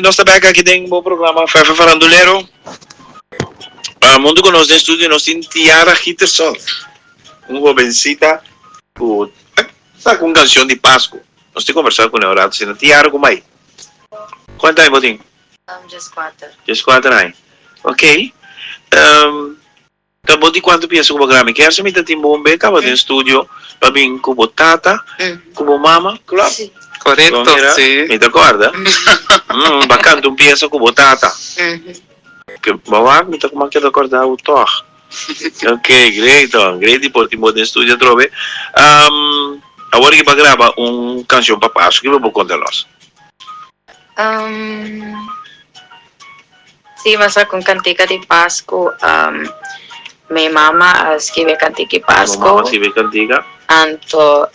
nós também aqui tem um programa Fefe Farandulero. Mundo que nós no estúdio nós temos Tiara Hitterson, jovencita que está com canção de Páscoa. Nós temos conversado com ela, assim, Tiara, como aí? Quanto tempo tem? Just 4. Just 4 anos. Ok. Acabou de quanto pensa o programa? Quer se me dar tempo bem, acaba no estúdio, para vir com tata, com mama, claro. Correto, sim. Me acorda? Bacana, tu pensa com tata. Que bawa, me tá como que acordar o tor. Ok, great por ti no estúdio trove. Agora que vai gravar canção para Páscoa, que vou contar nós. Sim, mas com cantiga de Páscoa, minha mama escreve cantiga de Páscoa. Mama escreve cantiga. Anto,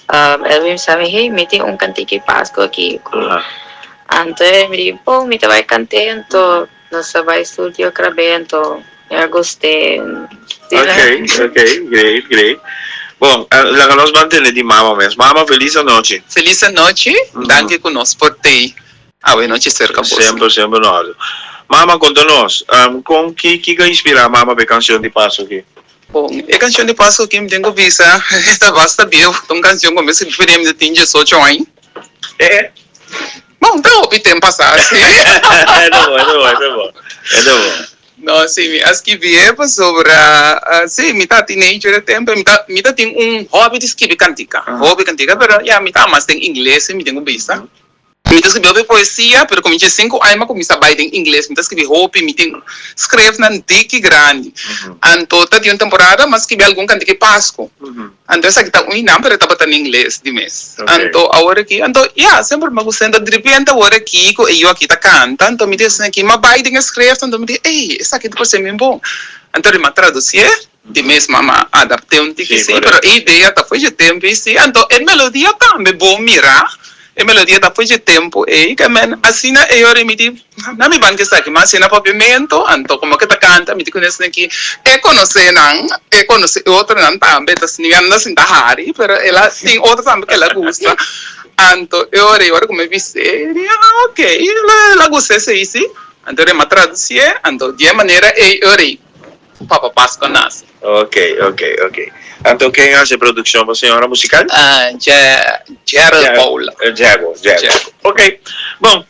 Elvin sabe, hey, me tem cantiga de Páscoa aqui. Anto, ele me diz, pô, me vai cantar, então, nós vai estúdio grave, então, eu gostei. Ok, great. Bom, la que nós mantemos de mama mesmo. Mama, feliz noite. Feliz noite, danke conosco por ter. Boa noite, cerca você. Sempre nós. Mama, conta-nos, com que inspira a mama para a canção de Páscoa aqui? Bom, a canção de Páscoa que me tenho vista, esta basta bem, uma canção como esse diferente de tinha só join. Bom, então, o tempo passar, sim. É bom. Não, sim, acho que viemos sobre, sim, me tá teenager de tempo, me tá tem hobby de escrever cantiga, pero já me tá mais em inglês, me tenho vista. Me escrever poesia, pero como tinha 5 anos, comecei a bater em inglês, me escrever hobby, me escrever na dique grande. Então, tá tinha uma temporada, mas escrevi algum cantiga Páscoa. Então, essa aqui tá não, pero estava em inglês de mês. Então, agora aqui, sempre me gostando, de repente, agora aqui, eu aqui tá cantando, então me disse aqui, mas batem escrever, então me disse, ei, essa aqui depois é bem bom. Então, eu me traduzia, de mês, mama, adaptei um tique, sim, pero a ideia tá foi de tempo, sim, então, a melodia também bom mirar. A melodia da foi de tempo e que assim eu remeti na minha banca está aqui mas assim na pavimento então como que tá canta me conhece aqui conhecer outra não também tá assim anda assim da Hari pero ela tem outra também que ela gosta então eu como vi ok ela gosta isso então é uma tradução então de maneira eu Papa Páscoa nasce. Ok. Então, quem faz a produção para a senhora musical? Gerald Paula. Jago. Ok. Bom,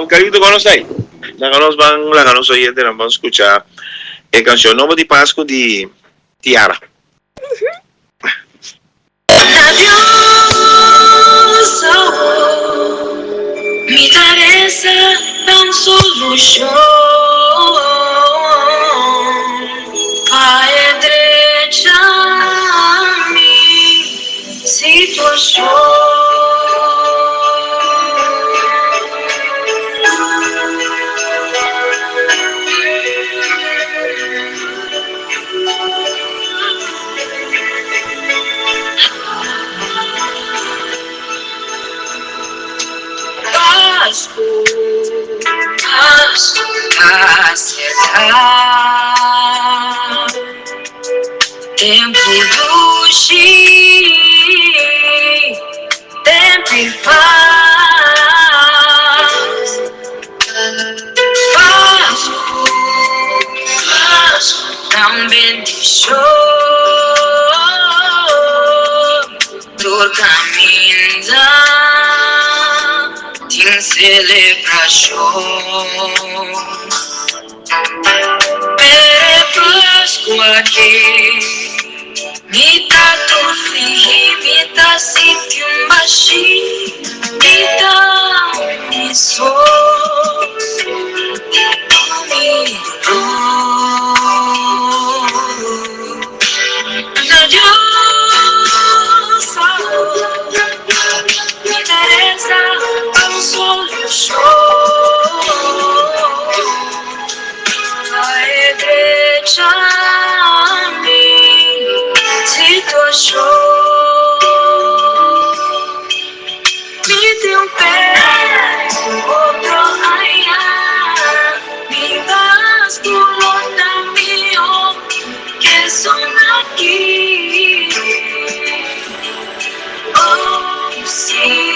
querido, conosco aí. Nós vamos oyentes, vamos escuchar a canção nova de Páscoa de Tiara. Adiós, me interessa tão solução. Situação tempo do tempo em paz, também deixou dor caminhar, tem celebração. Páscoa que me dá tão frio, me dá sítio baixinho, me dá Adiós, me interessa um solução. Situação me deu pé, outro aia, me das por outra meu, que sou aqui. Oh, sim.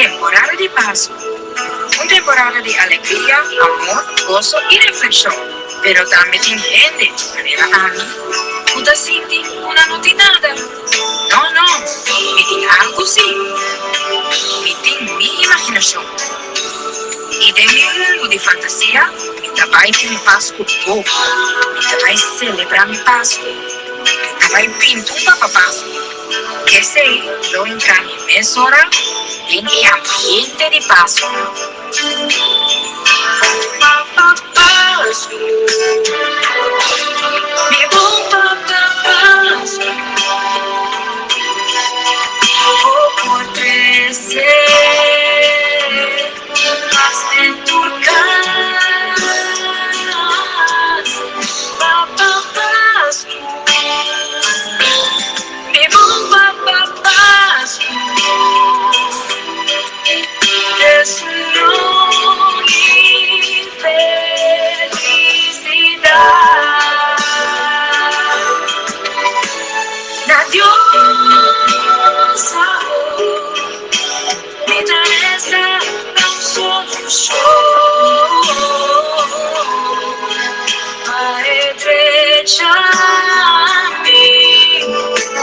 temporada de Pascua. Una temporada de alegría, amor, gozo y reflexión. Pero también tem gente, manera a mí, puta siente una no tem nada. No, me tem algo sim. Me tem minha imaginação. E de mi mundo de fantasia, me vai ter Páscoa boa. Me vai celebrar mi Páscoa. Me vai pintar um Papa Páscoa. Que sei, lo entrar em mesora, em ambiente de Páscoa. Papa Páscoa. Me bom Papa Páscoa. Oh, por crescer, mas em tu casa, Papa Páscoa. Me bom Papa Páscoa. Es un felicidad. Na Dios amor, me interesa solución para estrechar mi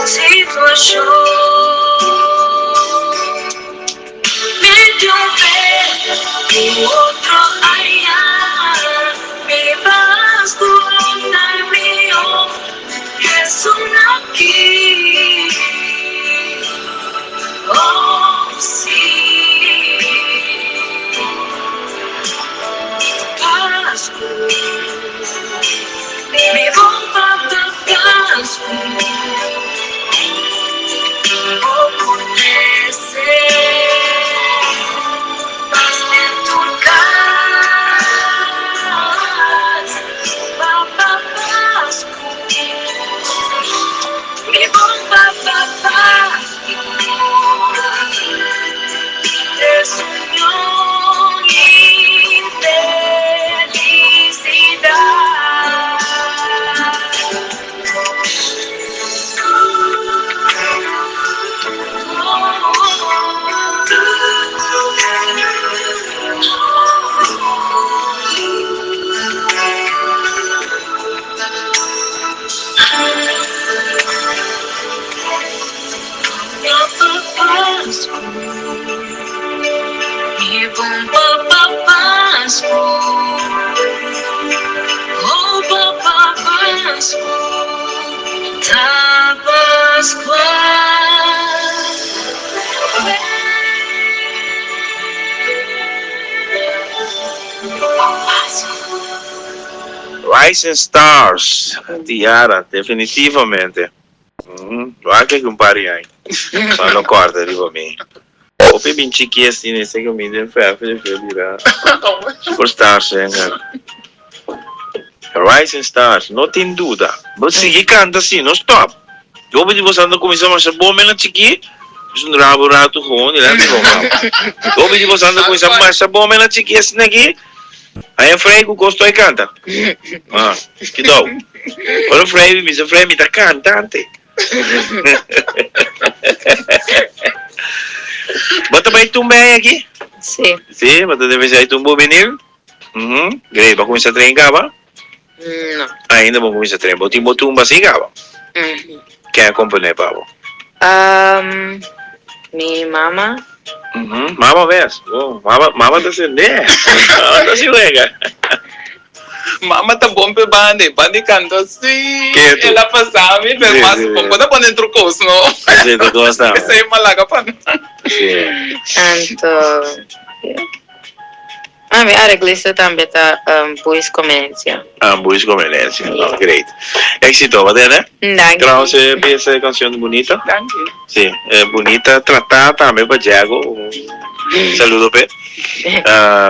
situación. De un pé y otro allá, me vas voluntar mío, es una aquí. Oh, sí. Pascua, me bomba de Pascua. Oh, por deseo. Rising Stars, Tiara, definitivamente. Vai que um pari aí. Só não corta de mim. O bem chiquinho assim, nesse que eu me dei fé, por Stars, Rising Stars, não tem dúvida. Você seguir canta assim, não stop. Eu vou você não começar a ser bom, mas chiquinho. Um rabo rato com ele, né? Eu vou você não começar a ser bom, mas chiquinho assim aqui. Aí a Frei gostou e canta. Ah, que dó. Olha o Frei me tá cantante. Bota vai tumbar aqui? Sim. Sim, bota deve ser tumbo venir. Grei, vai começar a treinar, ba? Não. Ainda vamos começar a treinar. Botim tumba assim, ba? Quem acompanha, Pablo? Minha mama. Mama ves. Oh, mama tá sendo, né? Tá se lega. Mama tá bom pra bande canta assim. Quieto. Ela passava e fez mais bom. Quando põe dentro do curso, não? Sim, tu gosta. Isso aí é malaga para nós. Sim. Então, a minha igreja também está boas comercial. Boas comerciais. Oh, great. Éxito, ¿verdad? Danke. Gracias por esa canción bonita. Danke. Sí, bonita, tratada também para Diego. Saludo, Pe.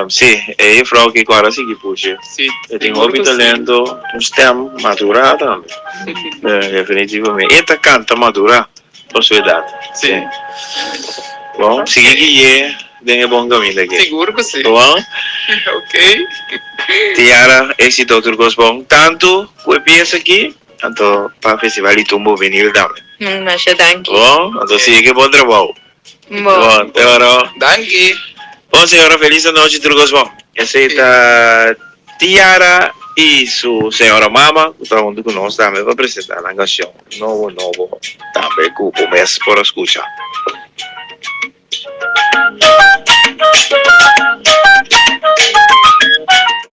Sì, e io farò che guarda sì che puce. Sì. E tengo un talento, un stem maturato. Definitivamente. E te canta matura, posso vedere. Sì. Bom, sì che è, dengue buon cammino che. Seguro que sim. Bom, Ok. Tiara, éxito turcos bom. Tanto, que piensa aqui, tanto para festival e tumbo venir dame. Mas danke. Bom, então sì che buon trabalho. Bom, agora, Danke. bom, senhora, feliz noite, Turgos. Bom, essa é a Tiara e sua senhora mama, que está junto conosco, também vai apresentar a canção novo, também que começa por escutar.